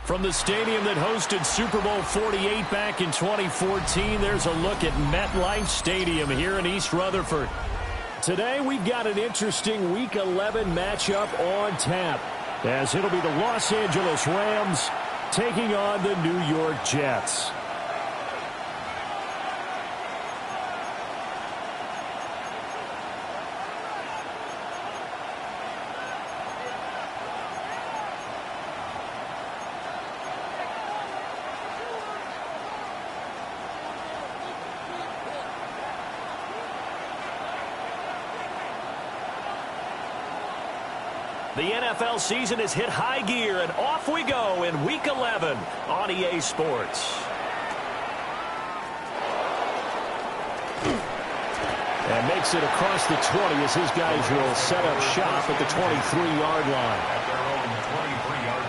From the stadium that hosted Super Bowl 48 back in 2014, there's a look at MetLife Stadium here in East Rutherford. Today, we've got an interesting Week 11 matchup on tap, as it'll be the Los Angeles Rams taking on the New York Jets. The NFL season has hit high gear, and off we go in Week 11 on EA Sports. And makes it across the 20 as his guys will set up shop at the 23-yard line. At their own 23-yard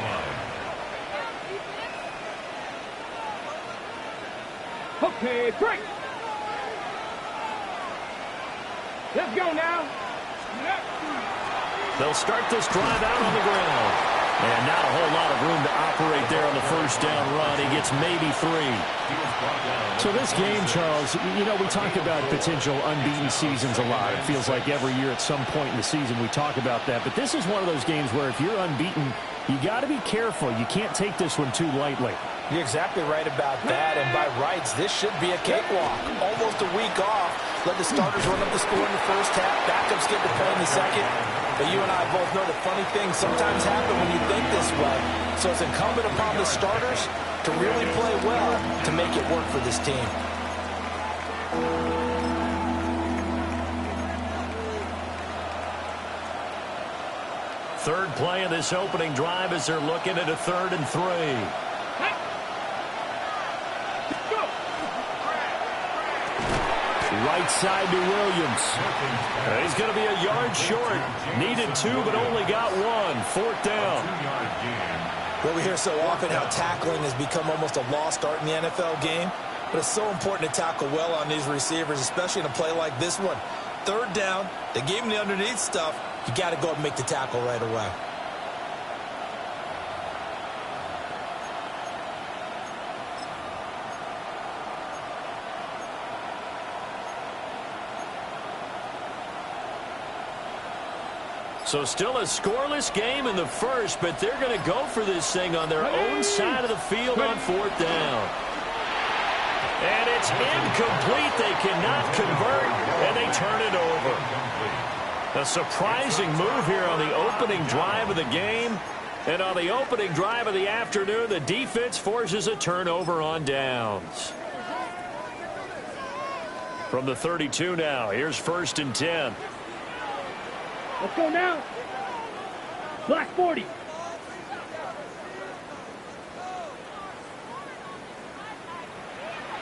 line. Okay, break. Let's go now. They'll start this drive out on the ground. And not a whole lot of room to operate there on the first down run. He gets maybe 3. So this game, Charles, you know, we talk about potential unbeaten seasons a lot. It feels like every year at some point in the season we talk about that. But this is one of those games where if you're unbeaten, you got to be careful. You can't take this one too lightly. You're exactly right about that, and by rights, this should be a cakewalk. Almost a week off. Let the starters run up the score in the first half. Backups get to play in the second. But you and I both know that funny things sometimes happen when you think this way. So it's incumbent upon the starters to really play well to make it work for this team. Third play of this opening drive as they're looking at a 3rd and 3. Right side to Williams. He's going to be a yard short. Needed 2, but only got 1. 4th down. Well, we hear so often how tackling has become almost a lost art in the NFL game. But it's so important to tackle well on these receivers, especially in a play like this one. 3rd down, they gave him the underneath stuff. You got to go and make the tackle right away. So still a scoreless game in the first, but they're going to go for this thing on their own side of the field on 4th down. And it's incomplete. They cannot convert, and they turn it over. A surprising move here on the opening drive of the game. And on the opening drive of the afternoon, the defense forces a turnover on downs. From the 32 now, here's 1st and 10. Let's go now. Black 40.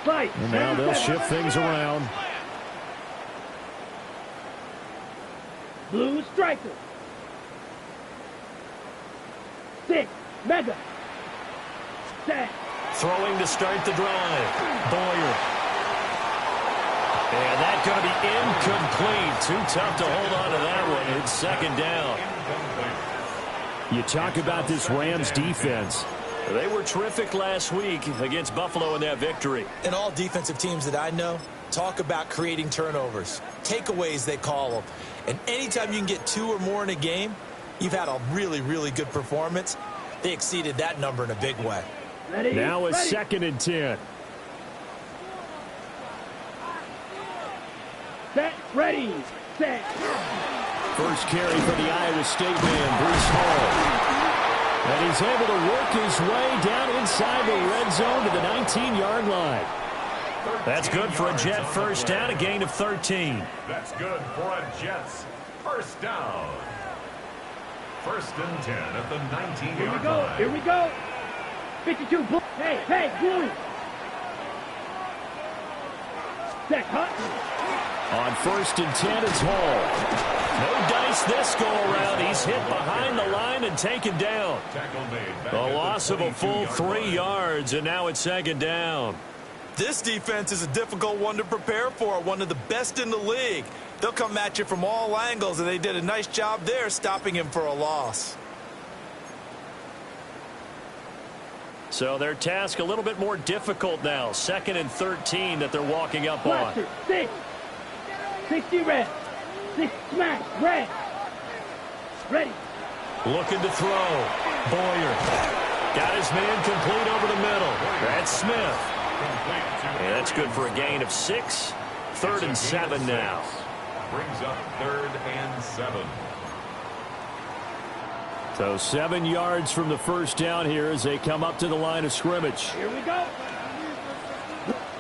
Right. And now they'll shift things around. Blue striker. 6. Mega. Set. Throwing to start the drive. Boyer. And that's going to be incomplete. Too tough to hold on to that one. It's 2nd down. You talk about this Rams defense. They were terrific last week against Buffalo in that victory. And all defensive teams that I know, Talk about creating turnovers. Takeaways, they call them. And anytime you can get 2 or more in a game, you've had a really, really good performance. They exceeded that number in a big way. Now a 2nd and 10. Set, ready, set. First carry for the Iowa State man, Breece Hall. And he's able to work his way down inside the red zone to the 19-yard line. That's good for a Jet first down, a gain of 13. That's good for a Jets first down. 1st and 10 at the 19-yard line. Here we go. 52, blue. Hey, blue. Set, cut. On 1st and 10, it's Hall. No dice this go-around. He's hit behind the line and taken down. A loss of a full 3 yards, and now it's 2nd down. This defense is a difficult one to prepare for, one of the best in the league. They'll come at you from all angles, and they did a nice job there stopping him for a loss. So their task a little bit more difficult now. 2nd and 13 that they're walking up on. 6. 60 red. 6 smash, red. Ready. Looking to throw. Boyer. Got his man complete over the middle. That's Smith. And that's good for a gain of 6. 3rd and 7 now. Brings up 3rd and 7. So 7 yards from the first down here as they come up to the line of scrimmage. Here we go.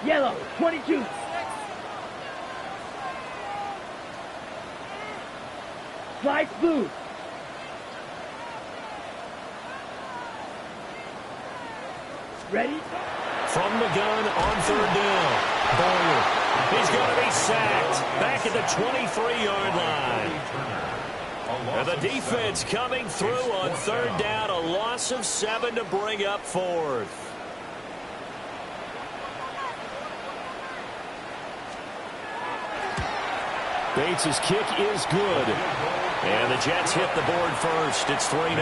Yellow, 22. Slice blue. Ready? From the gun on 3rd down. Boyer. He's going to be sacked. Back at the 23-yard line. And the defense coming through on 3rd down. A loss of 7 to bring up 4th. Bates' kick is good. And the Jets hit the board first. It's 3-0.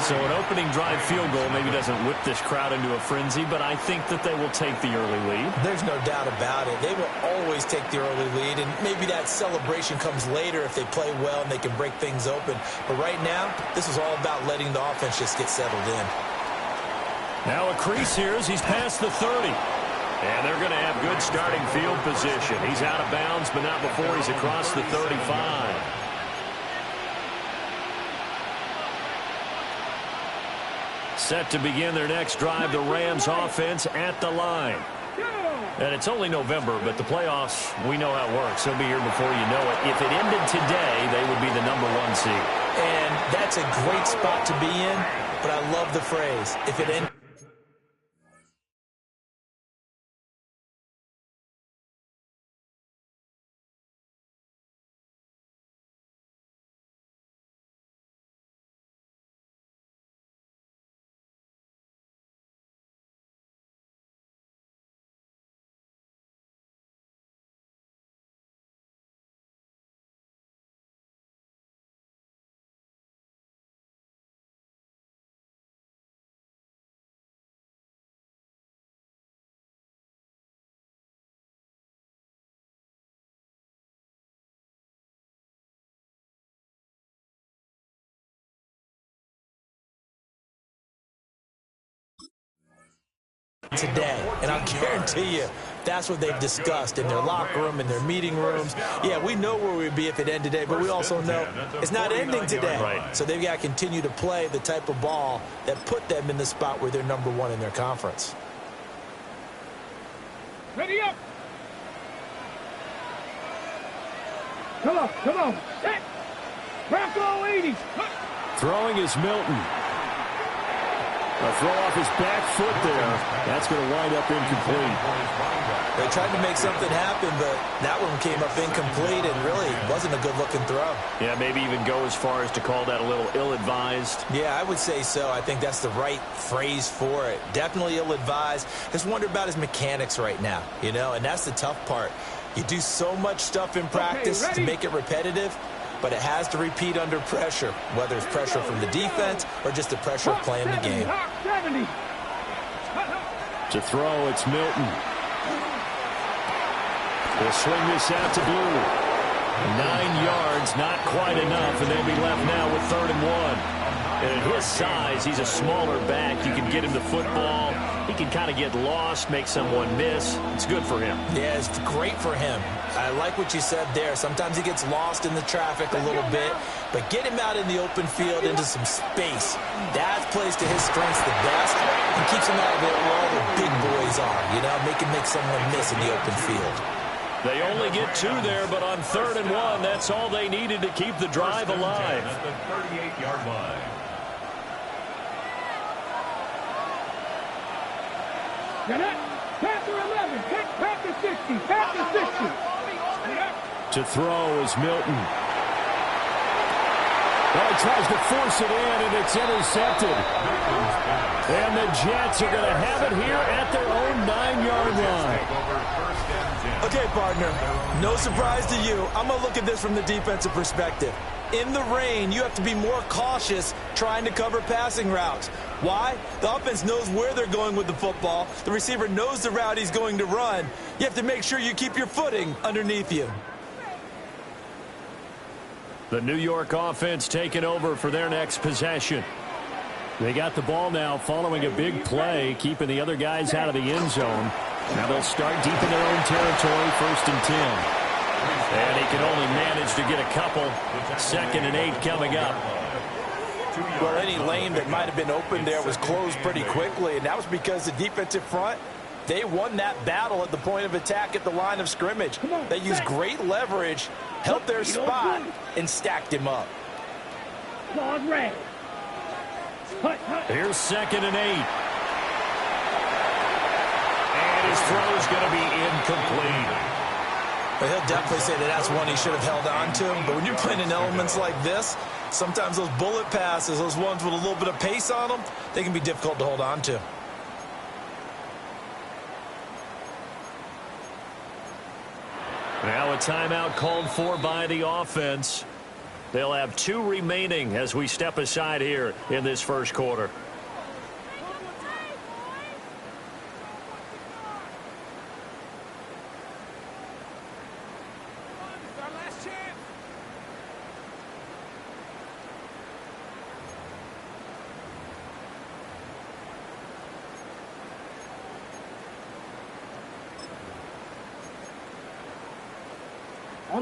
So an opening drive field goal maybe doesn't whip this crowd into a frenzy, but I think that they will take the early lead. There's no doubt about it. They will always take the early lead, and maybe that celebration comes later if they play well and they can break things open. But right now, this is all about letting the offense just get settled in. Now a crease here as he's past the 30. And they're going to have good starting field position. He's out of bounds, but not before he's across the 35. Set to begin their next drive, the Rams offense at the line. And it's only November, but the playoffs, we know how it works. They'll be here before you know it. If it ended today, they would be the #1 seed. And that's a great spot to be in, but I love the phrase, if it ended. Today, and I'll guarantee you that's what they've discussed in their locker room, in their meeting rooms. Yeah, we know where we'd be if it ended today, but we also know it's not ending today. Right. So they've got to continue to play the type of ball that put them in the spot where they're #1 in their conference. Ready up. Come on. Set. Bronco 80. Throwing is Milton. A throw off his back foot there. That's going to wind up incomplete. They tried to make something happen, but that one came up incomplete and really wasn't a good-looking throw. Yeah, maybe even go as far as to call that a little ill-advised. Yeah, I would say so. I think that's the right phrase for it. Definitely ill-advised. Just wonder about his mechanics right now, you know, and that's the tough part. You do so much stuff in practice to make it repetitive, but it has to repeat under pressure, whether it's pressure from the defense or just the pressure of playing the game. To throw, it's Milton. They'll swing this out to Blue. 9 yards, not quite enough, and they'll be left now with 3rd and 1. And at his size, he's a smaller back. You can get him the football. He can kind of get lost, make someone miss. It's good for him. Yeah, it's great for him. I like what you said there. Sometimes he gets lost in the traffic a little bit, but get him out in the open field into some space. That plays to his strengths the best and keeps him out of there where all the big boys are, you know, make someone miss in the open field. They only get 2 there, but on 3rd and 1, that's all they needed to keep the drive alive. At the 38-yard line. Pass to 11. Pass to 60. Pass to 60. To throw is Milton. Well, he tries to force it in, and it's intercepted. And the Jets are going to have it here at their own 9-yard line. Okay, partner, no surprise to you. I'm going to look at this from the defensive perspective. In the rain, you have to be more cautious trying to cover passing routes. Why? The offense knows where they're going with the football. The receiver knows the route he's going to run. You have to make sure you keep your footing underneath you. The New York offense taking over for their next possession. They got the ball now following a big play, keeping the other guys out of the end zone. Now they'll start deep in their own territory, 1st and 10. And he can only manage to get a couple. 2nd and 8 coming up. Well, any lane that might have been open there was closed pretty quickly, and that was because the defensive front, they won that battle at the point of attack at the line of scrimmage. They used great leverage, held their spot, and stacked him up. Claws red. Here's 2nd and 8. And his throw's going to be incomplete. But he'll definitely say that that's one he should have held on to. But when you're playing in elements like this, sometimes those bullet passes, those ones with a little bit of pace on them, they can be difficult to hold on to. Now a timeout called for by the offense. They'll have 2 remaining as we step aside here in this first quarter.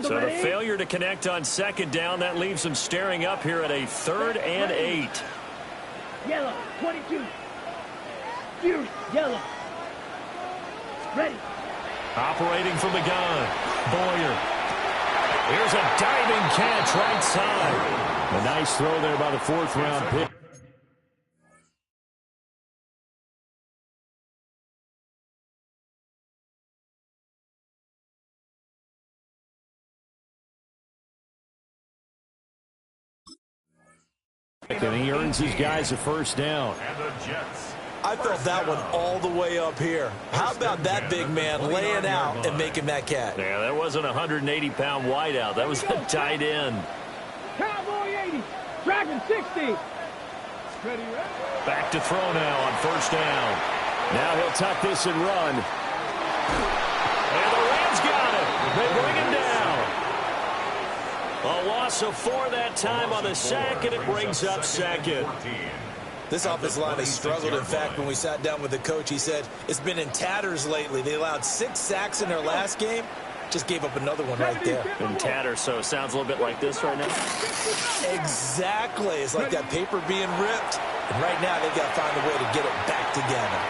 So the failure to connect on 2nd down, that leaves them staring up here at a 3rd and 8. Yellow, 22. Fuse, yellow. Ready. Operating from the gun. Boyer. Here's a diving catch right side. A nice throw there by the 4th-round pick. And he earns his guys a 1st down. And the Jets. I felt that one all the way up here. How about that big man laying out and making that catch? Yeah, that wasn't a 180-pound wideout. That was a tight end. Cowboy 80. Dragon 60. Back to throw now on 1st down. Now he'll tuck this and run. And the Rams got it. They bring him down. A loss of 4 that time on the sack, and it brings up 2nd. This offensive line has struggled. In fact, when we sat down with the coach, he said it's been in tatters lately. They allowed 6 sacks in their last game. Just gave up another one right there. In tatters, so it sounds a little bit like this right now. Exactly. It's like that paper being ripped. And right now, they've got to find a way to get it back together.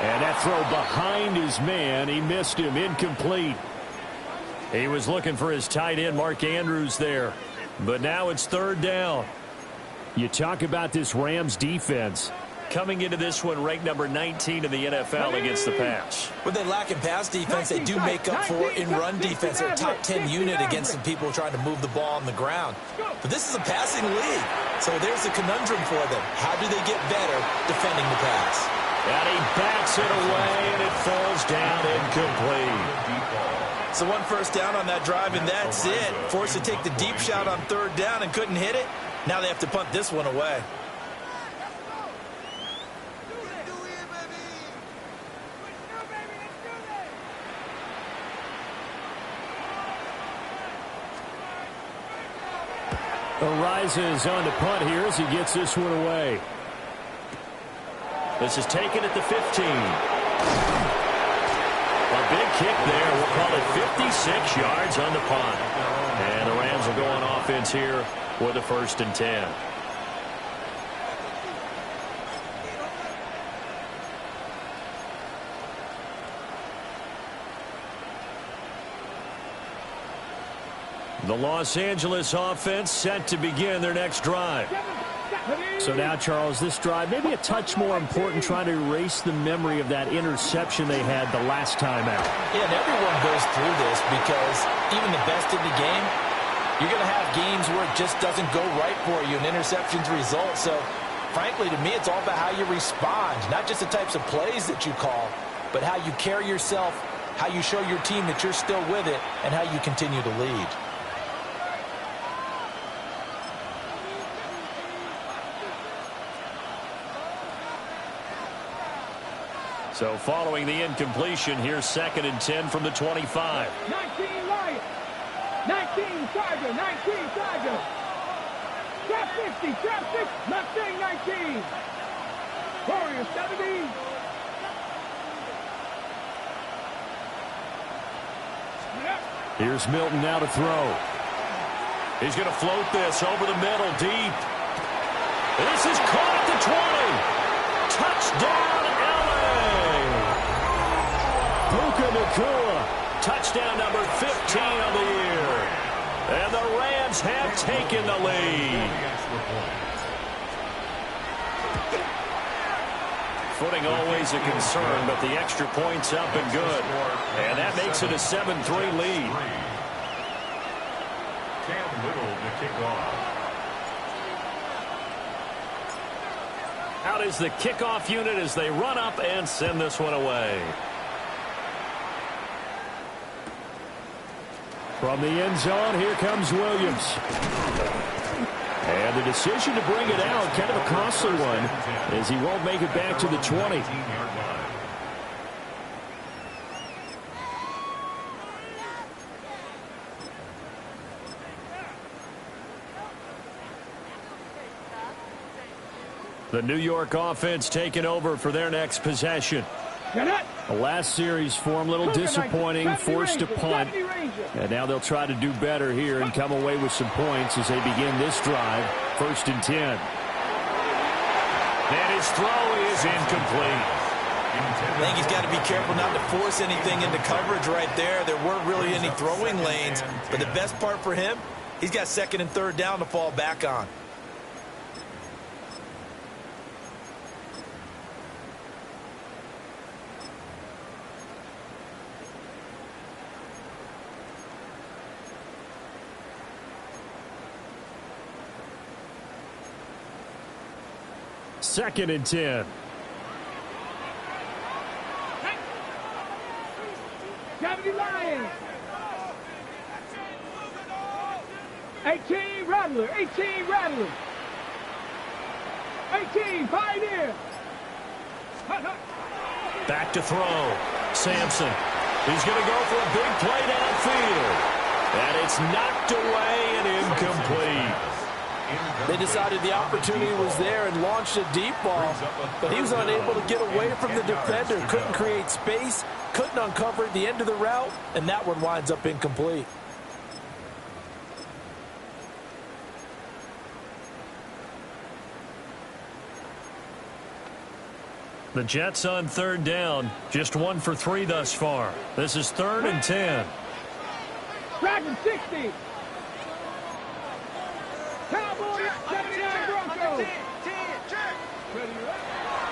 And that throw behind his man. He missed him. Incomplete. He was looking for his tight end, Mark Andrews, there. But now it's 3rd down. You talk about this Rams defense. Coming into this one, ranked number 19 in the NFL against the pass. When they lack in pass defense, they do make up for in run defense. They're a top 10 unit against some people trying to move the ball on the ground. But this is a passing league. So there's a conundrum for them. How do they get better defending the pass? And he backs it away, and it falls down incomplete. So 1 1st down on that drive, and that's it. Forced to take the deep shot on 3rd down and couldn't hit it. Now they have to punt this one away. Arises on the punt here as he gets this one away. This is taken at the 15. A big kick there. We'll call it 56 yards on the punt. And the Rams will go on offense here with a 1st and 10. The Los Angeles offense set to begin their next drive. So now, Charles, this drive maybe a touch more important, trying to erase the memory of that interception they had the last time out. Yeah, and everyone goes through this because even the best in the game, you're going to have games where it just doesn't go right for you, and interceptions result. So, frankly, to me, it's all about how you respond, not just the types of plays that you call, but how you carry yourself, how you show your team that you're still with it, and how you continue to lead. So following the incompletion, here's 2nd and 10 from the 25. 19 Lions. 19 Tiger. 19 Tiger. Trap 50. Trap 6. Mustang 19. Warrior 70. Here's Milton now to throw. He's going to float this over the middle deep. This is caught at the 20. Touchdown, Puka Nacua, touchdown number 15 of the year. And the Rams have taken the lead. Footing always a concern, but the extra point's up and good. And that makes it a 7-3 lead. Cam Little to kick off. Out is the kickoff unit as they run up and send this one away. From the end zone, here comes Williams. And the decision to bring it out, kind of a costly one, as he won't make it back to the 20. The New York offense taking over for their next possession. The last series for him, a little disappointing, forced to punt. And now they'll try to do better here and come away with some points as they begin this drive. 1st and 10. And his throw is incomplete. I think he's got to be careful not to force anything into coverage right there. There weren't really any throwing lanes. But the best part for him, he's got 2nd and 3rd down to fall back on. Second and 10. Gravity Lions. 18 Rattler. 18 Rattler. 18 Pioneer. Back to throw. Sampson. He's going to go for a big play downfield. And it's knocked away and incomplete. They decided the opportunity was there and launched a deep ball, but he was unable to get away from the defender, couldn't create space, couldn't uncover at the end of the route, and that one winds up incomplete. The Jets on 3rd down, just 1 for 3 thus far. This is 3rd and 10. Dragon 60. Cowboys 79 Broncos.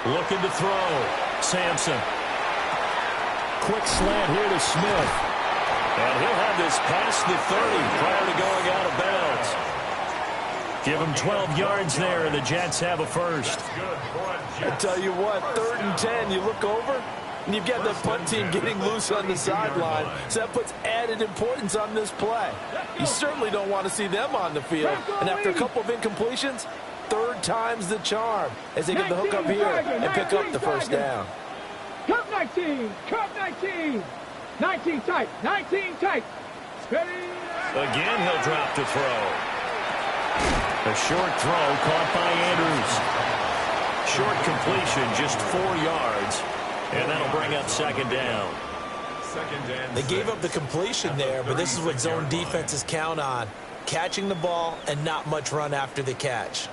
Looking to throw. Sampson. Quick slant here to Smith. And he'll have this past the 30 prior to going out of bounds. Give him 12 yards there, and the Jets have a 1st. I tell you what, 3rd and 10, you look over, and you've got the punt team getting loose on the sideline, so that puts added importance on this play. You certainly don't want to see them on the field, and after a couple of incompletions, 3rd time's the charm as they get the hook up here and pick up the 1st down. Cup 19, Cup 19, 19 tight, 19 tight. Ready? Again, he'll drop to throw. A short throw caught by Andrews. Short completion, just 4 yards. And that'll bring up second down. They gave up the completion there, but this is what zone defenses count on. Catching the ball and not much run after the catch.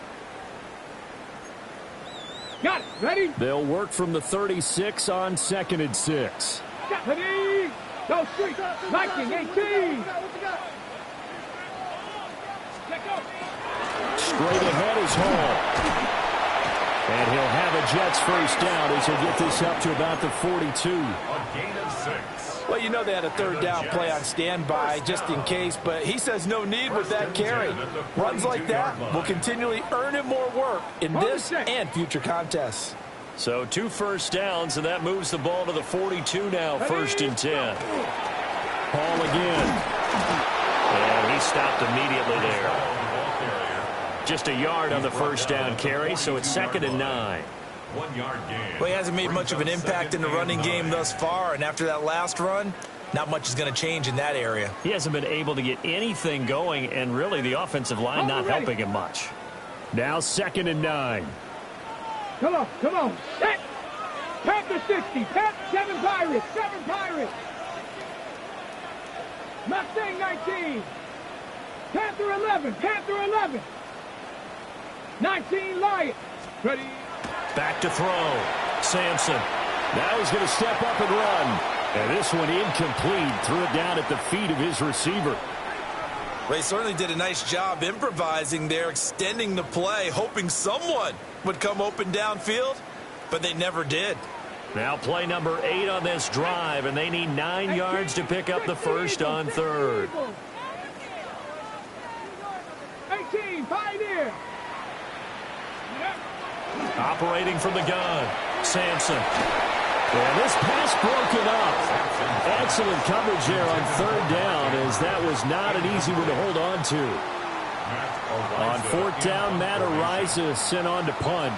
Got it. Ready? They'll work from the 36 on 2nd and 6. Ready? Go straight. 19, 18. Straight ahead is Hall. And he'll have a Jets first down as he'll get this up to about the 42. A gain of 6. Well, you know they had a third down play on standby just in case, but he says no need with that carry. Runs like that will continually earn him more work in this and future contests. So 2 first downs, and that moves the ball to the 42 now, 1st and 10. Hall again. And he stopped immediately there. Just a yard on the first down carry, so it's 2nd and 9. 1 yard gain. Well, he hasn't made much of an impact in the running game thus far, and after that last run, not much is going to change in that area. He hasn't been able to get anything going, and really the offensive line not helping him much. Now 2nd and 9. Come on, come on. Set. Panther 60. 7 Pirates. 7 Pirates. Mustang 19. Panther 11. Panther 11. 19 Lions. Ready? Back to throw. Sampson. Now he's going to step up and run. And this one incomplete. Threw it down at the feet of his receiver. They certainly did a nice job improvising there, extending the play, hoping someone would come open downfield, but they never did. Now play number 8 on this drive, and they need 9 yards to pick up the first on 3rd. 18, Pioneer. Operating from the gun, Sampson. And this pass broken up. Excellent coverage there on 3rd down, as that was not an easy one to hold on to. On 4th down, Matt Araiza is sent on to punt.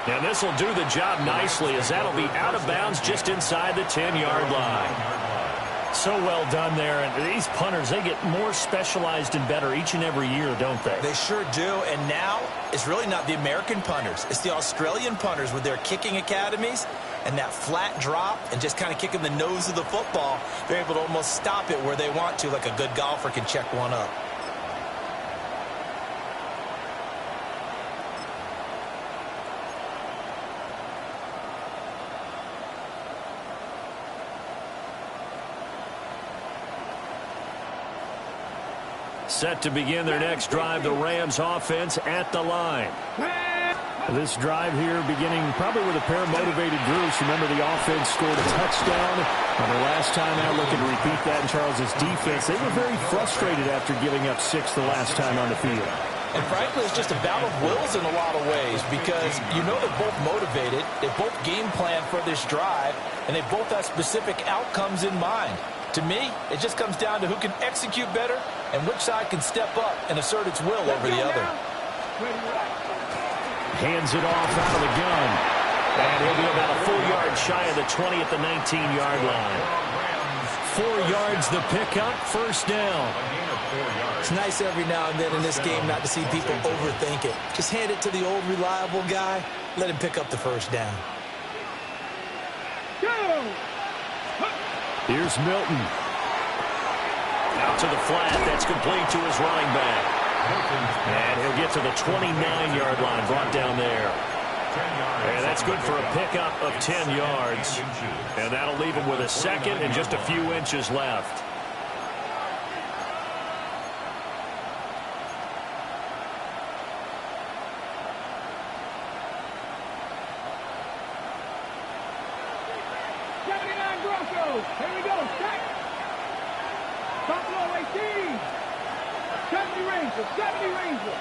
And this will do the job nicely, as that'll be out of bounds just inside the 10-yard line. So well done there. And these punters, they get more specialized and better each and every year, don't they? They sure do. And now it's really not the American punters. It's the Australian punters with their kicking academies and that flat drop and just kind of kicking the nose of the football. They're able to almost stop it where they want to, like a good golfer can check one up. Set to begin their next drive, the Rams offense at the line. This drive here beginning probably with a pair of motivated Bruce. Remember, the offense scored a touchdown on their last time out. Looking to repeat that in Charles's defense. They were very frustrated after giving up 6 the last time on the field. And frankly, it's just a battle of wills in a lot of ways, because you know they're both motivated, they both game plan for this drive, and they both have specific outcomes in mind. To me, it just comes down to who can execute better and which side can step up and assert its will over the other. Hands it off out of the gun. And he'll be about a full yard shy of the 20 at the 19-yard line. 4 yards the pickup, first down. It's nice every now and then in this game not to see people overthink it. Just hand it to the old reliable guy, let him pick up the first down. Here's Milton. Out to the flat. That's complete to his running back. And he'll get to the 29-yard line, brought down there. And that's good for a pickup of 10 yards. And that'll leave him with a second and just a few inches left. Here we go. Set. Buffalo 18. 70 Rangers. 70 Rangers.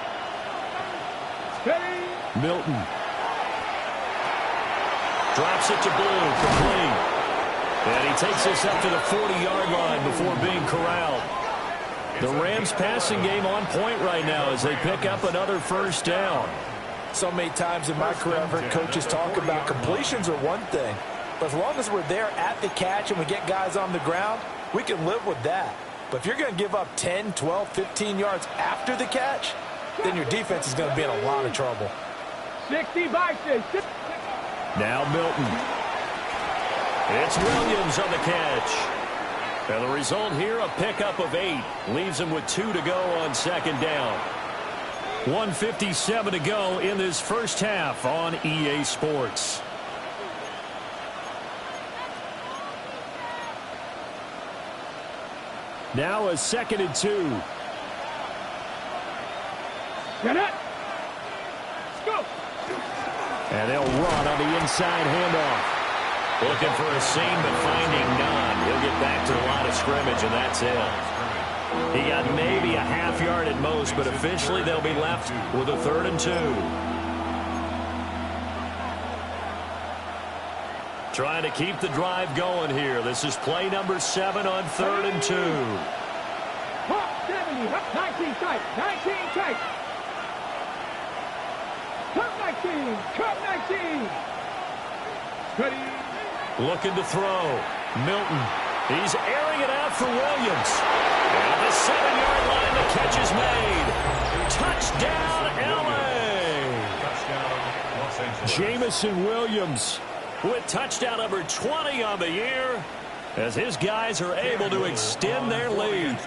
Steady. Milton. Drops it to Blue. Complete. And he takes this up to the 40-yard line before being corralled. The Rams passing game on point right now as they pick up another first down. So many times in my career, I've heard coaches talk about completions are one thing. But as long as we're there at the catch and we get guys on the ground, we can live with that. But if you're going to give up 10, 12, 15 yards after the catch, then your defense is going to be in a lot of trouble. 60 boxes. Now Milton. It's Williams on the catch. And the result here, a pickup of 8. Leaves him with 2 to go on second down. 1:57 to go in this first half on EA Sports. Now a 2nd and 2. Get it. Go. And they'll run on the inside handoff. Looking for a seam, but finding none. He'll get back to the line of scrimmage, and that's it. He got maybe a half yard at most, but officially they'll be left with a 3rd and 2. Trying to keep the drive going here. This is play number 7 on 3rd and 2. 70, 19 tight, 19 tight. Cut 19, cut 19. Ready. Looking to throw. Milton. He's airing it out for Williams. And the 7-yard line, the catch is made. Touchdown, L.A. Jamison Williams with touchdown number 20 on the year as his guys are able to extend their lead.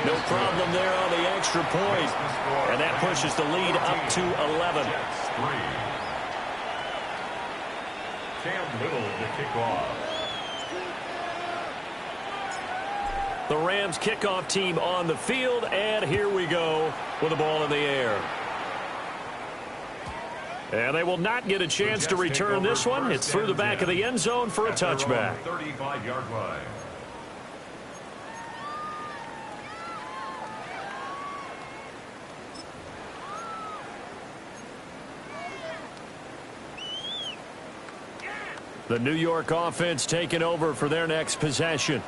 No problem there on the extra point. And that pushes the lead up to 11. Cam Little to kick off. The Rams kickoff team on the field, and here we go with the ball in the air. And they will not get a chance to return this one. It's through the back of the end zone for a touchback. 35-yard line. The New York offense taking over for their next possession.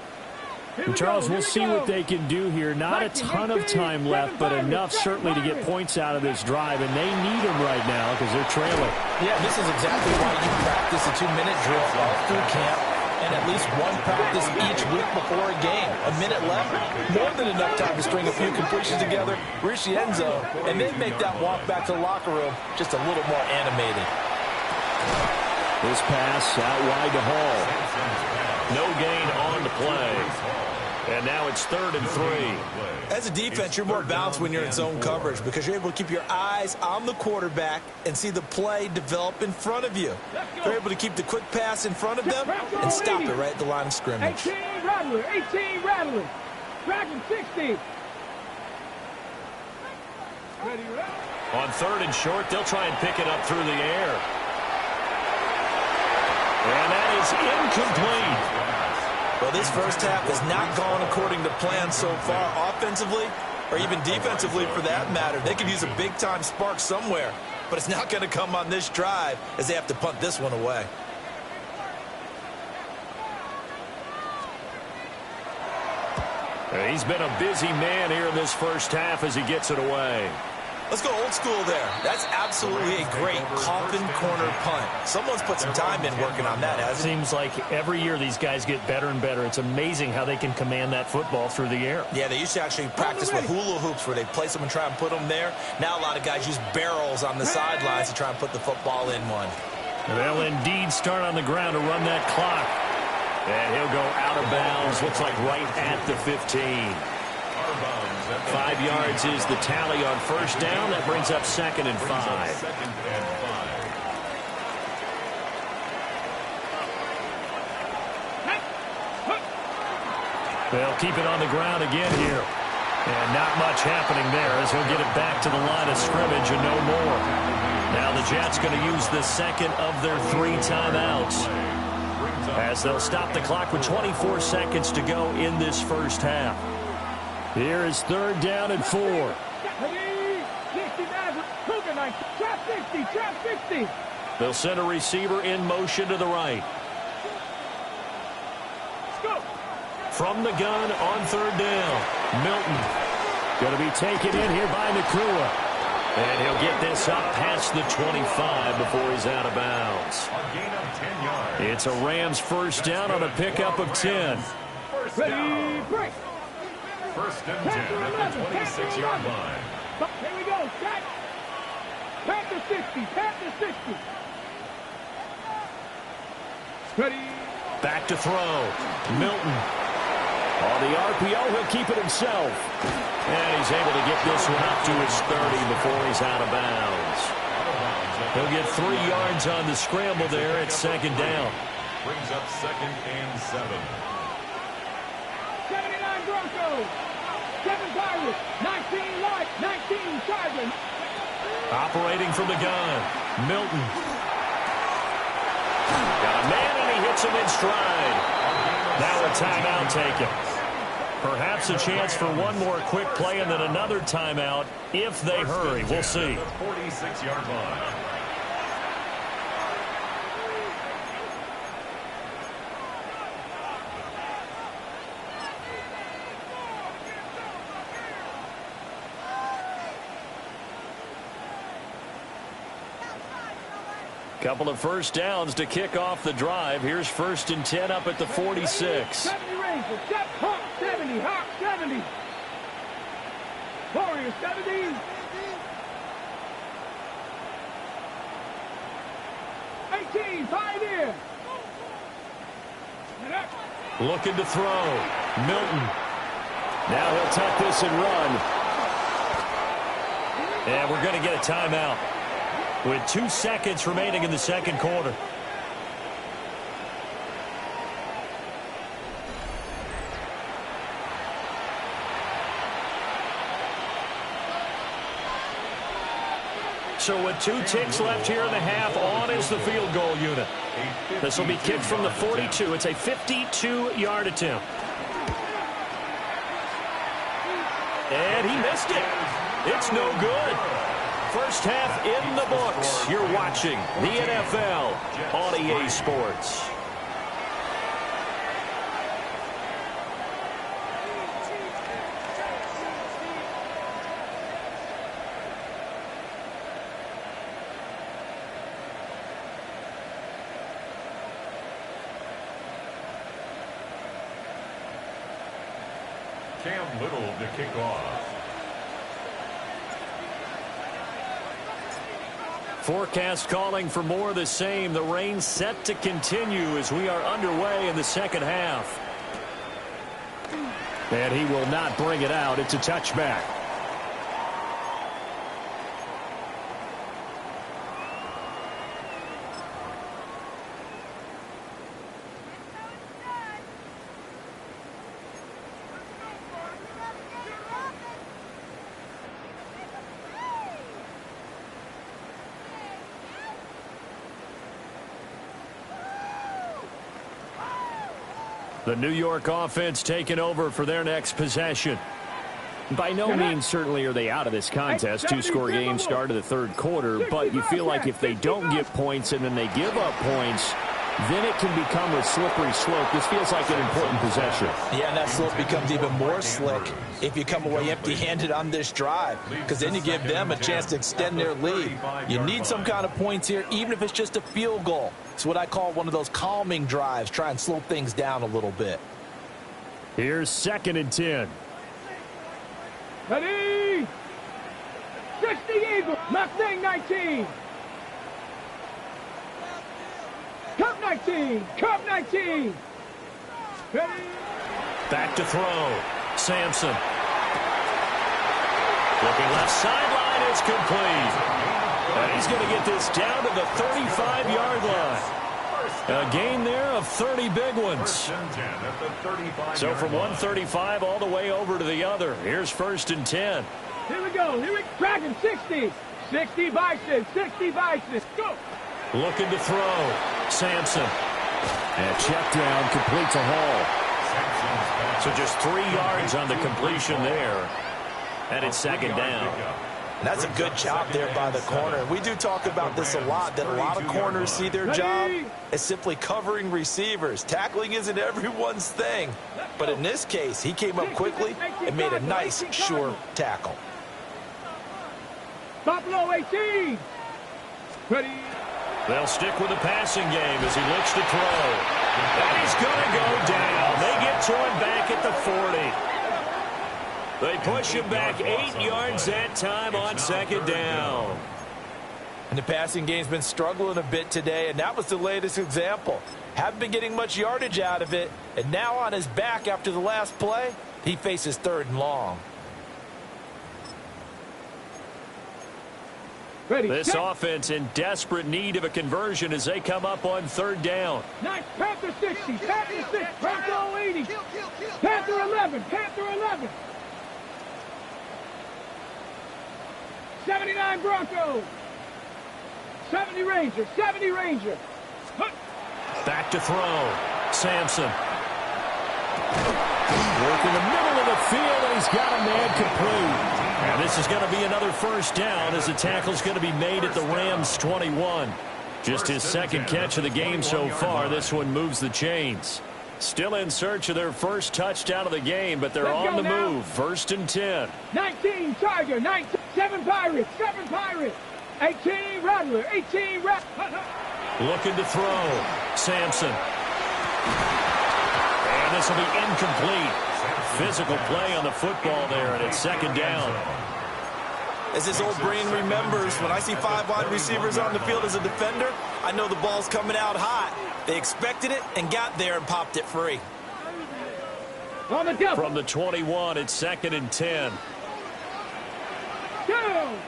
And Charles, we'll see what they can do here. Not a ton of time left, but enough certainly to get points out of this drive, and they need them right now because they're trailing. Yeah, this is exactly why you practice a 2-minute drill all through camp and at least one practice each week before a game. A minute left, more than enough time to string a few completions together, reach the end zone, and then make that walk back to the locker room just a little more animated. This pass out wide to Hall. No gain on the play. And now it's 3rd and 3. As a defense, you're more balanced when you're in zone coverage because you're able to keep your eyes on the quarterback and see the play develop in front of you. You're able to keep the quick pass in front of them and stop it right at the line of scrimmage. 18 Rattler, 18 Rattler. Dragon 60. On 3rd and short, they'll try and pick it up through the air. And that is incomplete. Well, this first half has not gone according to plan so far offensively or even defensively for that matter. They could use a big-time spark somewhere, but it's not going to come on this drive as they have to punt this one away. He's been a busy man here in this first half as he gets it away. Let's go old school there. That's absolutely a great coffin corner punt. Someone's put some time in working on that, hasn't it? Seems like every year these guys get better and better. It's amazing how they can command that football through the air. Yeah, they used to actually practice with hula hoops where they place them and try and put them there. Now a lot of guys use barrels on the sidelines to try and put the football in one. And they'll indeed start on the ground to run that clock. And he'll go out of bounds. Looks like right at the 15. 5 yards is the tally on first down. That brings up 2nd and 5. They'll keep it on the ground again here. And not much happening there as he'll get it back to the line of scrimmage and no more. Now the Jets going to use the second of their 3 timeouts as they'll stop the clock with 24 seconds to go in this first half. Here is 3rd down and 4. 60. They'll send a receiver in motion to the right. from the gun on third down. Milton. Going to be taken in here by Nakua. And he'll get this up past the 25 before he's out of bounds. A gain of 10 yards. It's a Rams first down on a pickup of 10. First down. Break. First and 10 at the 26-yard line. Here we go. Set. Panther 60. Panther 60. Ready. Back to throw. Milton. On the RPO, he'll keep it himself. And he's able to get this one up to his 30 before he's out of bounds. He'll get 3 yards on the scramble there at second down. Brings up 2nd and 7. 79 Broncos. 7 Pirates. 19 Light. 19 Chargers. Operating from the gun. Milton. Got a man and he hits him in stride. Now a timeout taken. Perhaps a chance for one more quick play and then another timeout if they hurry. We'll see. The 46-yard line. Couple of first downs to kick off the drive. Here's 1st and 10 up at the 46. 70 Rangers. Hawk 70. Hawk 70. Warriors 70. 18 Pioneer. Looking to throw. Milton. Now he'll tuck this and run. And we're going to get a timeout with 2 seconds remaining in the second quarter. So with 2 ticks left here in the half, on is the field goal unit. This will be kicked from the 42. It's a 52-yard attempt. And he missed it. It's no good. First half in the books. You're watching the NFL on EA Sports. Cam Little to kick off. Forecast calling for more of the same. The rain set to continue as we are underway in the second half. And he will not bring it out. It's a touchback. The New York offense taking over for their next possession. By no means certainly are they out of this contest. 2-score game start of the third quarter, but you feel like if they don't get points and then they give up points, then it can become a slippery slope. This feels like an important possession. Yeah, and that slope becomes even more slick if you come away empty-handed on this drive, because then you give them a chance to extend their lead. You need some kind of points here, even if it's just a field goal. It's what I call one of those calming drives. Try and slow things down a little bit. Here's 2nd and 10. Ready. 60 Eagles. Mustang 19. Cup 19. Cup 19. Ready. Back to throw. Sampson. Looking left sideline. It's complete. And he's going to get this down to the 35-yard line. A gain there of 30 big ones. So from 135 all the way over to the other. Here's 1st and 10. Here we go. Here we go. Dragon 60. 60 Bison. 60 Bison. Go. Looking to throw. Sampson. And check down completes a haul. So just 3 yards on the completion there. And it's 2nd down. And that's a good job there by the corner. We do talk about this a lot, that a lot of corners see their job as simply covering receivers. Tackling isn't everyone's thing. But in this case, he came up quickly and made a nice, sure tackle. Buffalo 18. Ready. They'll stick with the passing game as he looks to throw. And he's going to go down. They get to him back at the 40. They push him back 8 yards that time on second down. And the passing game's been struggling a bit today, and that was the latest example. Haven't been getting much yardage out of it, and now on his back after the last play, he faces 3rd and long. Ready, this set. Offense in desperate need of a conversion as they come up on 3rd down. Nice. Panther 60, Panther 6, Panther 80, Panther 11, Panther 11. 79 Broncos. 70 Ranger, 70 Ranger. Back to throw. Sampson. Working the middle of the field, and he's got a man complete. And this is going to be another 1st down as the tackle's going to be made at the Rams' 21. Just his 2nd catch of the game so far. This one moves the chains. Still in search of their 1st touchdown of the game, but they're on the move. 1st and 10. 19 Tiger, 19, 7 Pirates, 7 Pirates. 18 Rattler, 18 Rattler. Looking to throw. Sampson. And this will be incomplete. Physical play on the football there, and it's 2nd down. As his old brain remembers, when I see 5 wide receivers on the field as a defender, I know the ball's coming out hot. They expected it and got there and popped it free. From the 21, it's 2nd and 10. Down.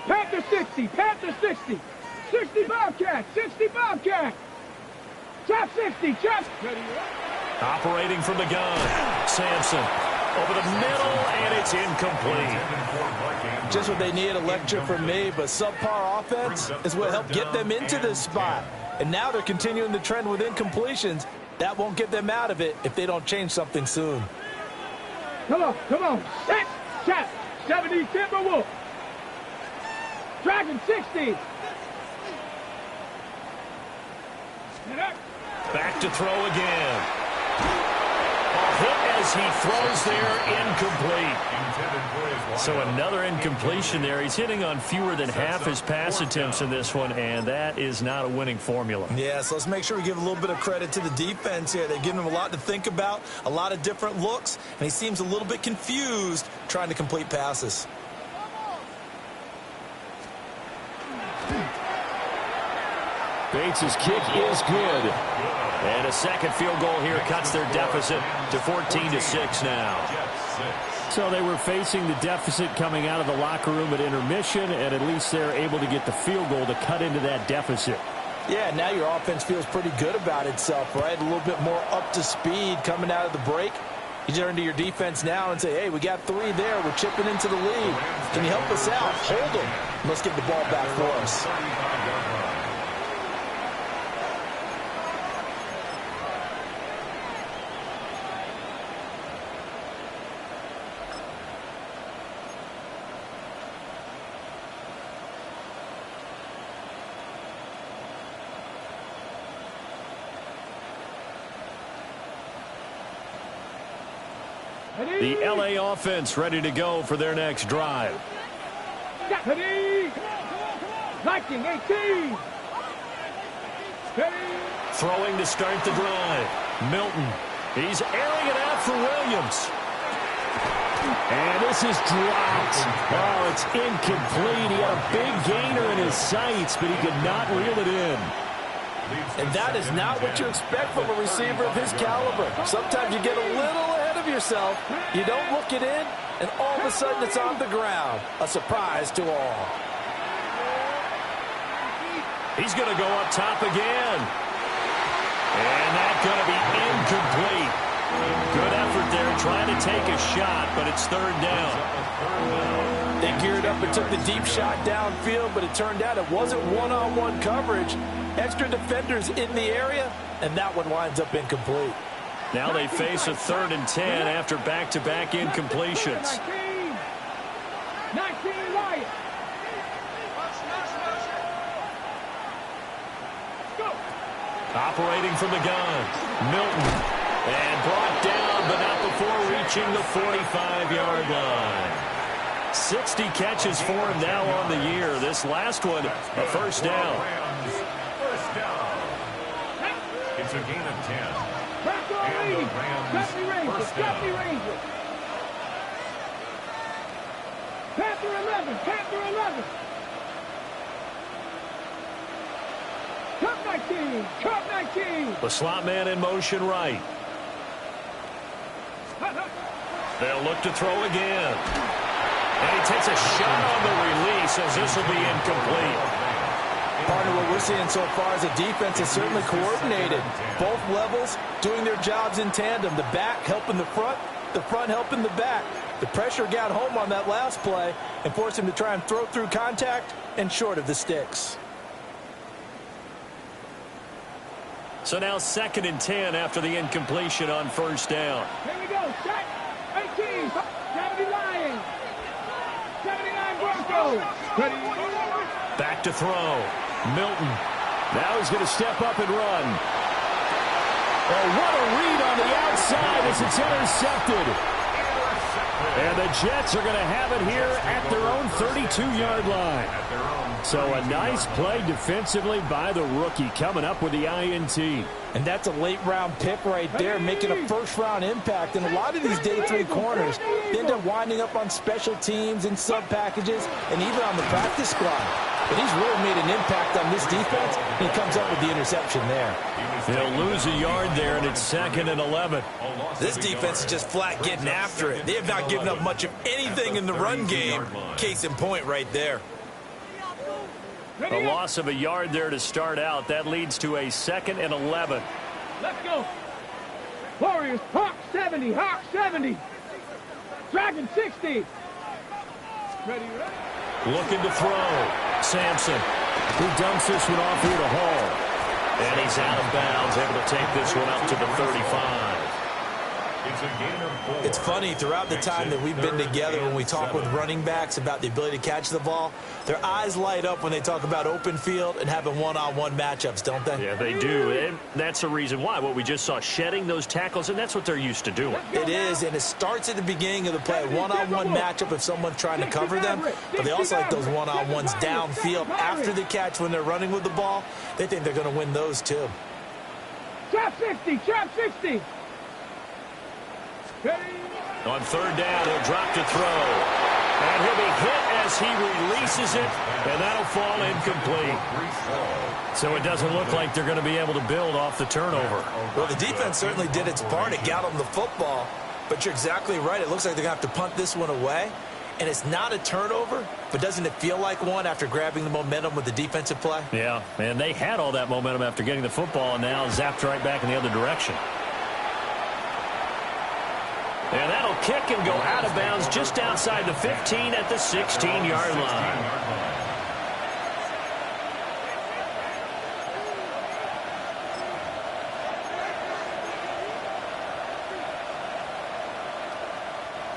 Panther 60, Panther 60. 60 Bobcat, 60 Bobcat. Chop 60, chop. Operating from the gun. Sampson over the middle, and it's incomplete. Just what they need, a lecture from me, but subpar offense is what helped get them into this spot. And now they're continuing the trend with incompletions. That won't get them out of it if they don't change something soon. Come on, come on. Set, chop. 70 Timberwolf. Dragon 60. Back to throw again. A hit as he throws there, incomplete. So another incompletion there. He's hitting on fewer than half his pass attempts in this one, and that is not a winning formula. Yeah, so let's make sure we give a little bit of credit to the defense here. They've given him a lot to think about, a lot of different looks, and he seems a little bit confused trying to complete passes. Bates' kick is good. And a 2nd field goal here cuts their deficit to 14-6 now. So they were facing the deficit coming out of the locker room at intermission, and at least they're able to get the field goal to cut into that deficit. Yeah, now your offense feels pretty good about itself, right? A little bit more up to speed coming out of the break. You turn to your defense now and say, hey, we got 3 there. We're chipping into the lead. Can you help us out? Hold them. Let's get the ball back for us. The LA offense ready to go for their next drive. Viking 18. Throwing to start the drive. Milton. He's airing it out for Williams. And this is dropped. Oh, it's incomplete. He had a big gainer in his sights, but he could not reel it in. And that is not what you expect from a receiver of his caliber. Sometimes you get a little ahead of yourself. You don't look it in, and all of a sudden it's on the ground. A surprise to all. He's going to go up top again. And that's going to be incomplete. Good effort there trying to take a shot, but it's 3rd down. They geared up and took the deep shot downfield, but it turned out it wasn't one-on-one coverage. Extra defenders in the area, and that one winds up incomplete. Now they face a 3rd and 10 after back-to-back incompletions. 19. Operating from the gun, Milton. And brought down, but not before reaching the 45-yard line. 60 catches for him now on the year. This last one, a first down. First down. It's a gain of 10. And the Rams first down. Panther 11, Panther 11. Cup 19, Cup 19. The slot man in motion right. They'll look to throw again. And he takes a shot on the release as this will be incomplete. Partner, what we're seeing so far is the defense is certainly coordinated. Both levels doing their jobs in tandem. The back helping the front helping the back. The pressure got home on that last play and forced him to try and throw through contact and short of the sticks. So now 2nd and 10 after the incompletion on first down. Here we go. Set. 18. 70 Lions. 79 Broncos. Back to throw. Milton. Now he's going to step up and run. Oh, what a read on the outside as it's intercepted. And the Jets are going to have it here at their own 32-yard line. So a nice play defensively by the rookie coming up with the INT. And that's a late-round pick right there, making a first-round impact. And a lot of these day 3 corners end up winding up on special teams and sub-packages and even on the practice squad. But he's really made an impact on this defense, and he comes up with the interception there. They'll lose a yard there, and it's 2nd and 11. This defense is just flat getting after it. They have not given up much of anything in the run game. Case in point right there. A loss of a yard there to start out. That leads to a 2nd and 11. Let's go. Warriors, Hawk 70, Hawk 70. Dragon 60. Ready, ready. Looking to throw. Sampson. He dumps this one off here to Hall. And he's out of bounds, able to take this one up to the 35. It's funny, throughout the time that we've been together, when we talk with running backs about the ability to catch the ball, their eyes light up when they talk about open field and having one-on-one matchups, don't they? Yeah, they do. And that's the reason why. What we just saw, shedding those tackles, and that's what they're used to doing. It is, and it starts at the beginning of the play. One-on-one matchup if someone's trying to cover them, but they also like those one-on-ones downfield after the catch when they're running with the ball. They think they're going to win those, too. Trap 60, trap 60. On 3rd down, he'll drop to throw. And he'll be hit as he releases it, and that'll fall incomplete. So it doesn't look like they're going to be able to build off the turnover. Well, the defense certainly did its part. It got them the football, but you're exactly right. It looks like they're going to have to punt this one away. And it's not a turnover, but doesn't it feel like one after grabbing the momentum with the defensive play? Yeah, and they had all that momentum after getting the football, and now zapped right back in the other direction. And that'll kick and go out of bounds just outside the 15 at the 16-yard line.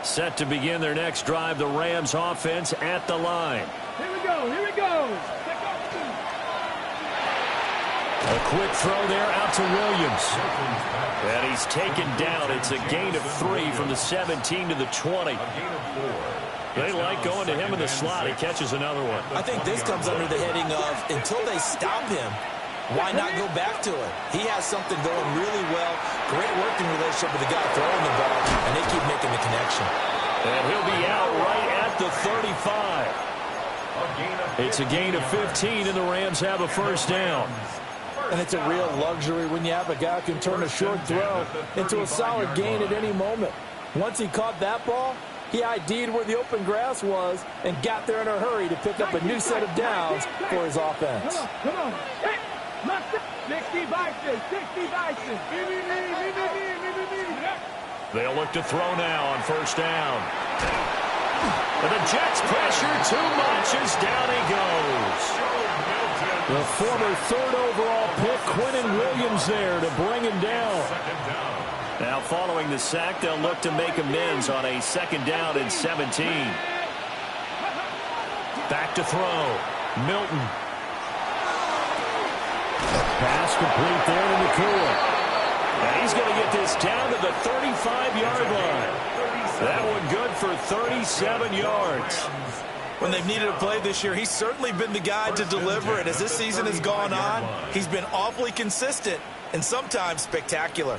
Set to begin their next drive, the Rams offense at the line. Here we go, here we go. A quick throw there out to Williams. And he's taken down. It's a gain of 3 from the 17 to the 20. They like going to him in the slot. He catches another one. I think this comes under the heading of, until they stop him, why not go back to it? He has something going really well. Great working relationship with the guy throwing the ball, and they keep making the connection. And he'll be out right at the 35. It's a gain of 15, and the Rams have a first down. And it's a real luxury when you have a guy who can turn a short throw into a solid gain at any moment. Once he caught that ball, he ID'd where the open grass was and got there in a hurry to pick up a new set of downs for his offense. Come on. 60 Bison, 60 Bison. They'll look to throw now on first down. But the Jets pressure too much as down he goes. The former 3rd overall pick, Quinnen Williams, there to bring him down. Now following the sack, they'll look to make amends on a 2nd down and 17. Back to throw. Milton. Pass complete there to McCoy. And he's going to get this down to the 35-yard line. That one good for 37 yards. When they've needed a play this year, he's certainly been the guy to deliver it. As this season has gone on, he's been awfully consistent and sometimes spectacular.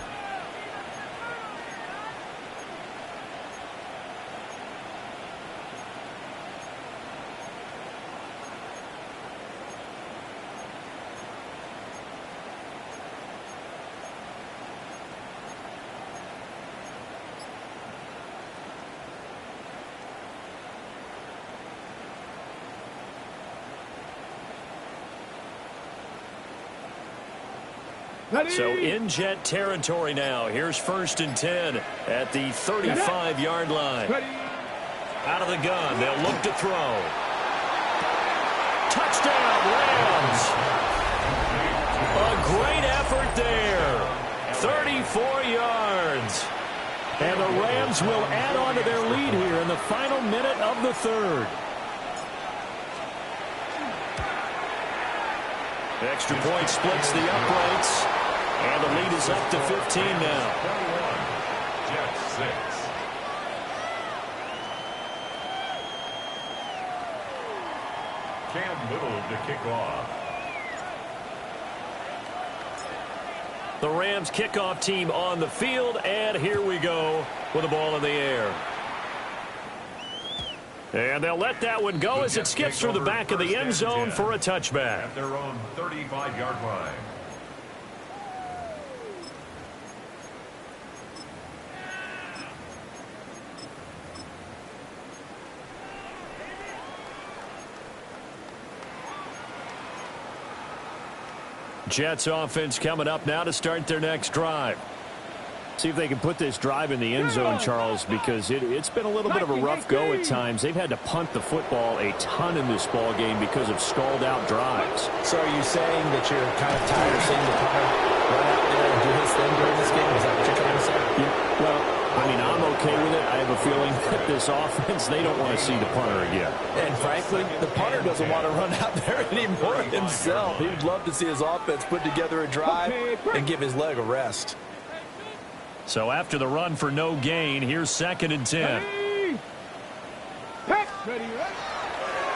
So in Jet territory now. Here's 1st and 10 at the 35-yard line. Out of the gun. They'll look to throw. Touchdown, Rams. A great effort there. 34 yards. And the Rams will add on to their lead here in the final minute of the third. Extra point splits the uprights. And the lead is up to 15 now. 21, Jets 6. Cam Little to kick off. The Rams kickoff team on the field, and here we go with the ball in the air. And they'll let that one go as it skips through the back of the end zone for a touchback. At their own 35-yard line. Jets offense coming up now to start their next drive. See if they can put this drive in the end zone, Charles, because it's been a little bit of a rough go at times. They've had to punt the football a ton in this ball game because of stalled-out drives. So are you saying that you're kind of tired of seeing the punter run out there and do his thing during this game? Is that what you're trying to say? Yeah, well, I mean, I'm okay with it. I have a feeling that this offense, they don't want to see the punter again. And frankly, the punter doesn't want to run out there anymore himself. He would love to see his offense put together a drive and give his leg a rest. So after the run for no gain, here's 2nd and 10.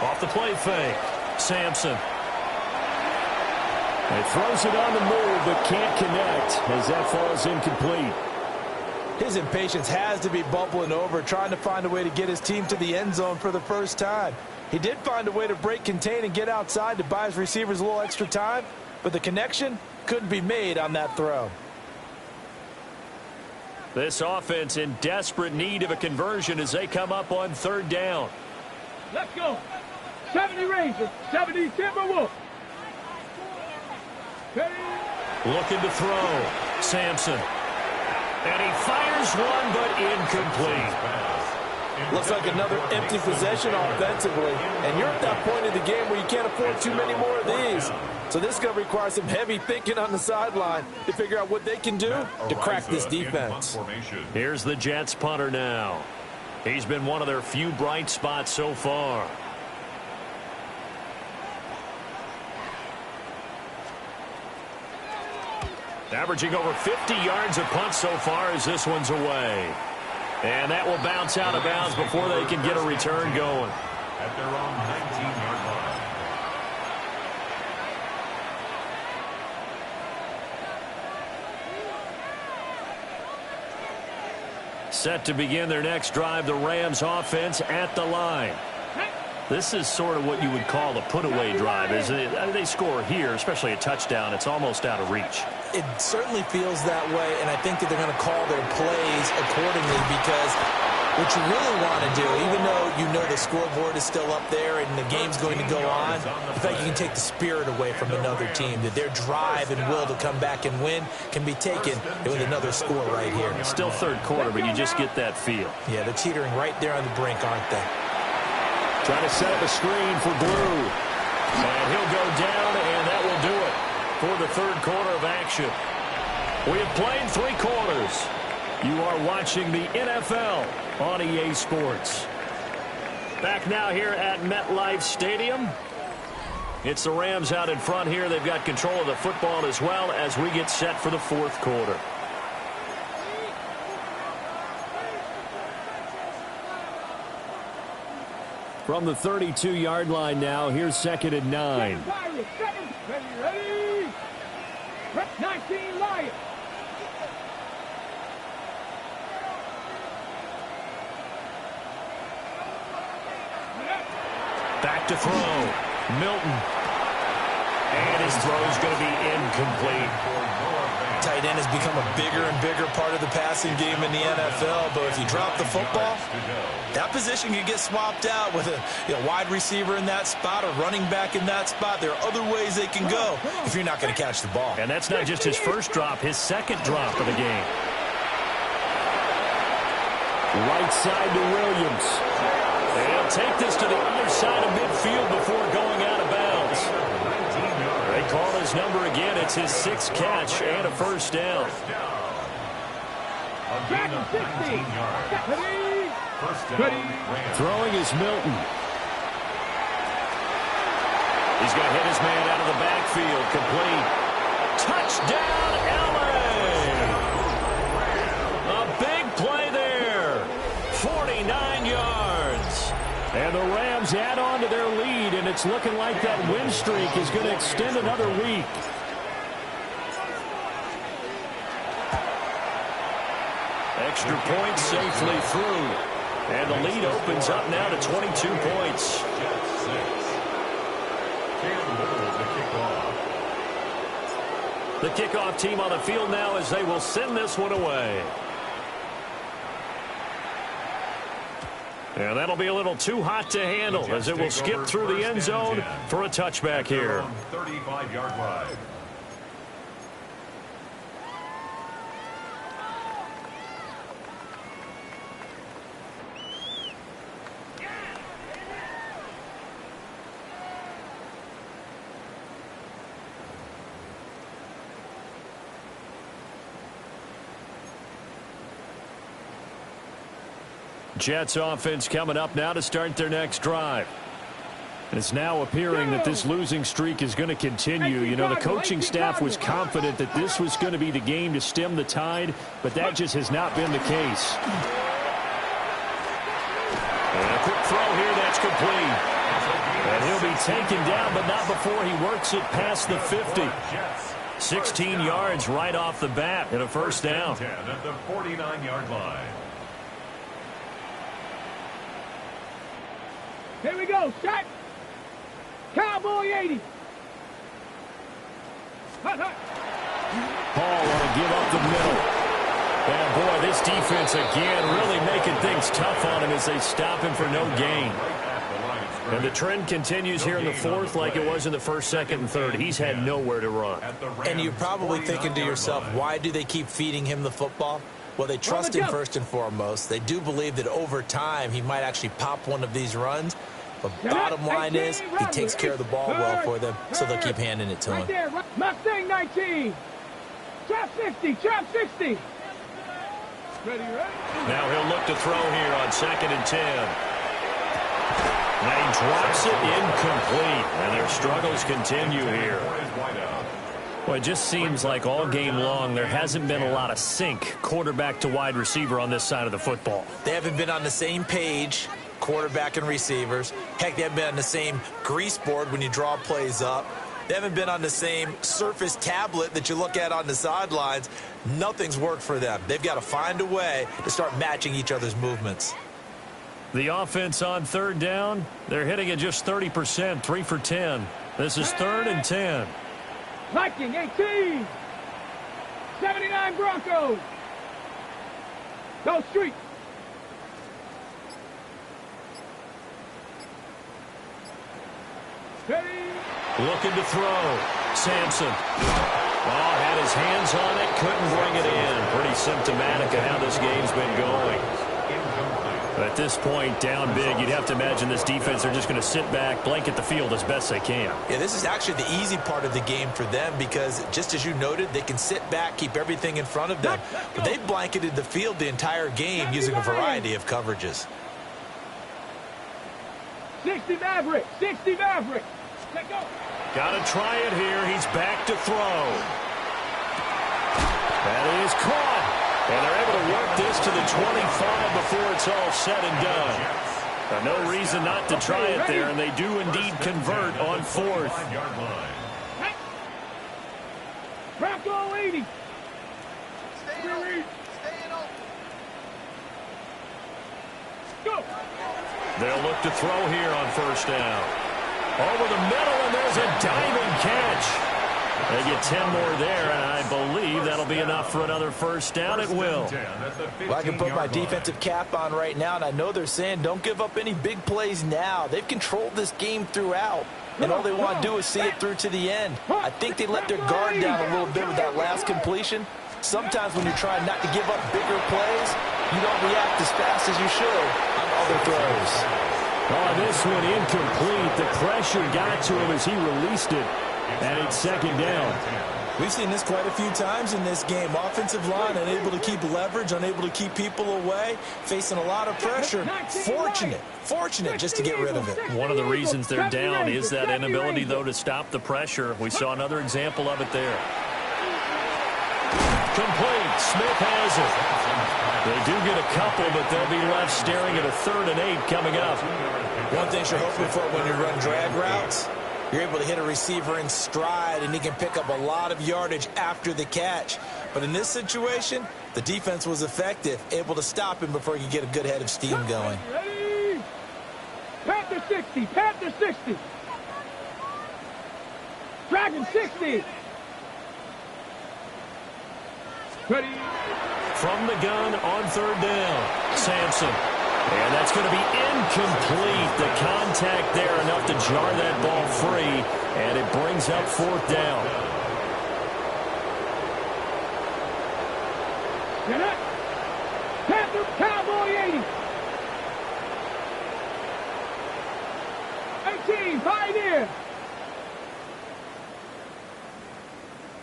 Off the play fake. Sampson. He throws it on the move, but can't connect as that falls incomplete. His impatience has to be bubbling over, trying to find a way to get his team to the end zone for the first time. He did find a way to break contain and get outside to buy his receivers a little extra time, but the connection couldn't be made on that throw. This offense in desperate need of a conversion as they come up on 3rd down. Let's go. 70 Rangers, 70 Timberwolves. Looking to throw. Sampson. And he fires one, but incomplete. Looks like another empty possession offensively. And you're at that point in the game where you can't afford too many more of these. So this is going to require some heavy thinking on the sideline to figure out what they can do to crack this defense. Here's the Jets punter now. He's been one of their few bright spots so far. Averaging over 50 yards a punt so far as this one's away. And that will bounce out of bounds before they can get a return going. At their own 19-yard line. Set to begin their next drive, the Rams offense at the line. This is sort of what you would call a put-away drive. As they score here, especially a touchdown, it's almost out of reach. It certainly feels that way, and I think that they're going to call their plays accordingly because what you really want to do, even though you know the scoreboard is still up there and the game's going to go on, the fact you can take the spirit away from another team, that their drive and will to come back and win can be taken with another score right here. Still 3rd quarter, but you just get that feel. Yeah, they're teetering right there on the brink, aren't they? Trying to set up a screen for Blue. And he'll go down, and that will do it for the 3rd quarter of action. We have played 3 quarters. You are watching the NFL on EA Sports. Back now here at MetLife Stadium. It's the Rams out in front here. They've got control of the football as well as we get set for the fourth quarter. From the 32-yard line now, here's 2nd and 9. Ready? 19 Lions. Back to throw. Milton. And his throw is going to be incomplete. Tight end has become a bigger and bigger part of the passing game in the NFL, but if you drop the football, that position can get swapped out with a wide receiver in that spot, a running back in that spot. There are other ways they can go if you're not going to catch the ball. And that's not just his first drop, his second drop of the game. Right side to Williams. They'll take this to the other side of midfield before going out of bounds. They call his number again. It's his 6th catch and a first down. Throwing is Milton. He's going to hit his man out of the backfield. Complete. Touchdown, LA! A big play there. 49 yards. And the Rams add on to their lead, and it's looking like that win streak is going to extend another week. Extra point safely through. And the lead opens up now to 22 points. The kickoff team on the field now as they will send this one away. And that'll be a little too hot to handle as it will skip through the end zone for a touchback here. 35-yard line. Jets offense coming up now to start their next drive. It's now appearing that this losing streak is going to continue. You know, the coaching staff was confident that this was going to be the game to stem the tide, but that just has not been the case. And a quick throw here, that's complete. And he'll be taken down, but not before he works it past the 50. 16 yards right off the bat and a first down. 10 at the 49-yard line. Here we go. Shot. Cowboy 80. Hut, hut. Paul want to give up the middle. And boy, this defense again really making things tough on him as they stop him for no gain. And the trend continues here in the fourth like it was in the first, second, and third. He's had nowhere to run. And you're probably thinking to yourself, why do they keep feeding him the football? Well, they trust him first and foremost. They do believe that over time he might actually pop one of these runs. But bottom line is he takes care of the ball well for them, so they'll keep handing it to him. Right there, Mustang 19. Trap 60, trap 60. Ready? Now he'll look to throw here on 2nd and 10. Now he drops it incomplete, and their struggles continue here. Well, it just seems like all game long there hasn't been a lot of sync quarterback to wide receiver on this side of the football. They haven't been on the same page, quarterback and receivers. Heck, they haven't been on the same grease board when you draw plays up. They haven't been on the same Surface tablet that you look at on the sidelines. Nothing's worked for them. They've got to find a way to start matching each other's movements. The offense on 3rd down, they're hitting at just 30%, 3 for 10. This is 3rd and 10. Viking 18. 79 Broncos. Go street. Ready. Looking to throw. Sampson. Oh, had his hands on it, couldn't bring it in. Pretty symptomatic of how this game's been going. At this point, down big, you'd have to imagine this defense are just going to sit back, blanket the field as best they can. Yeah, this is actually the easy part of the game for them because, just as you noted, they can sit back, keep everything in front of them. But they've blanketed the field the entire game using a variety of coverages. 60 Maverick, 60 Maverick. Let go. Got to try it here. He's back to throw. That is caught. And they're able to work this to the 25 before it's all said and done. No reason not to try it there, and they do indeed convert on fourth. Bronco 80. Go. They'll look to throw here on first down. Over the middle, and there's a diving catch. They get 10 more there, and I believe that'll be enough for another first down. It will. Well, I can put my defensive cap on right now, and I know they're saying don't give up any big plays now. They've controlled this game throughout, and all they want to do is see it through to the end. I think they let their guard down a little bit with that last completion. Sometimes when you're trying not to give up bigger plays, you don't react as fast as you should on other throws. Oh, this one incomplete. The pressure got to him as he released it. And it's second down. We've seen this quite a few times in this game. Offensive line unable to keep leverage, unable to keep people away, facing a lot of pressure. Fortunate just to get rid of it. One of the reasons they're down is that inability, though, to stop the pressure. We saw another example of it there. Complete. Smith has it. They do get a couple, but they'll be left staring at a 3rd and 8 coming up. One thing you're hoping for when you run drag routes, you're able to hit a receiver in stride, and he can pick up a lot of yardage after the catch. But in this situation, the defense was effective, able to stop him before he could get a good head of steam going. Ready? Panther 60. Panther 60. Dragon 60. Ready? From the gun on 3rd down. Sampson. And that's going to be incomplete. The contact there enough to jar that ball free, and it brings up 4th down. Get it. Panther Cowboy 80. 18, Pioneer.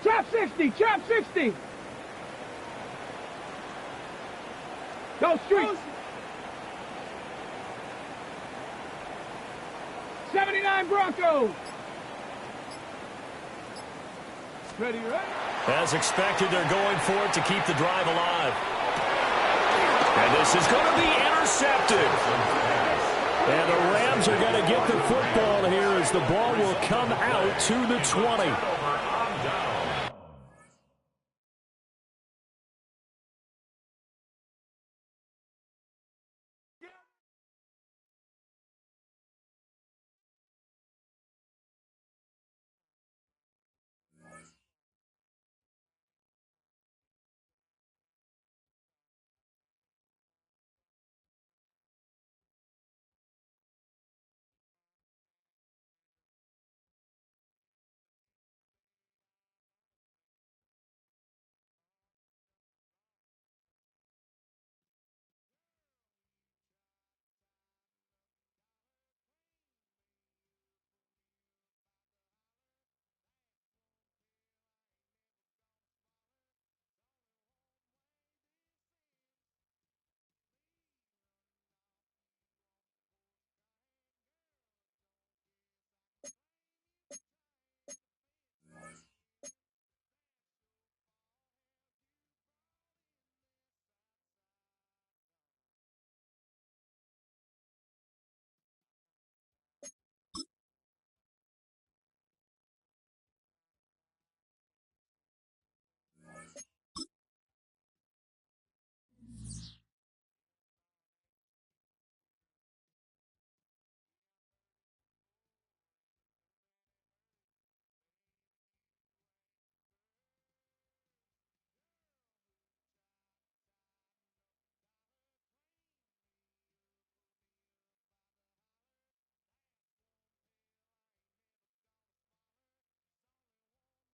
Trap 60, trap 60. Go street. 79 Broncos. Ready, ready? As expected, they're going for it to keep the drive alive. And this is going to be intercepted. And the Rams are going to get the football here as the ball will come out to the 20.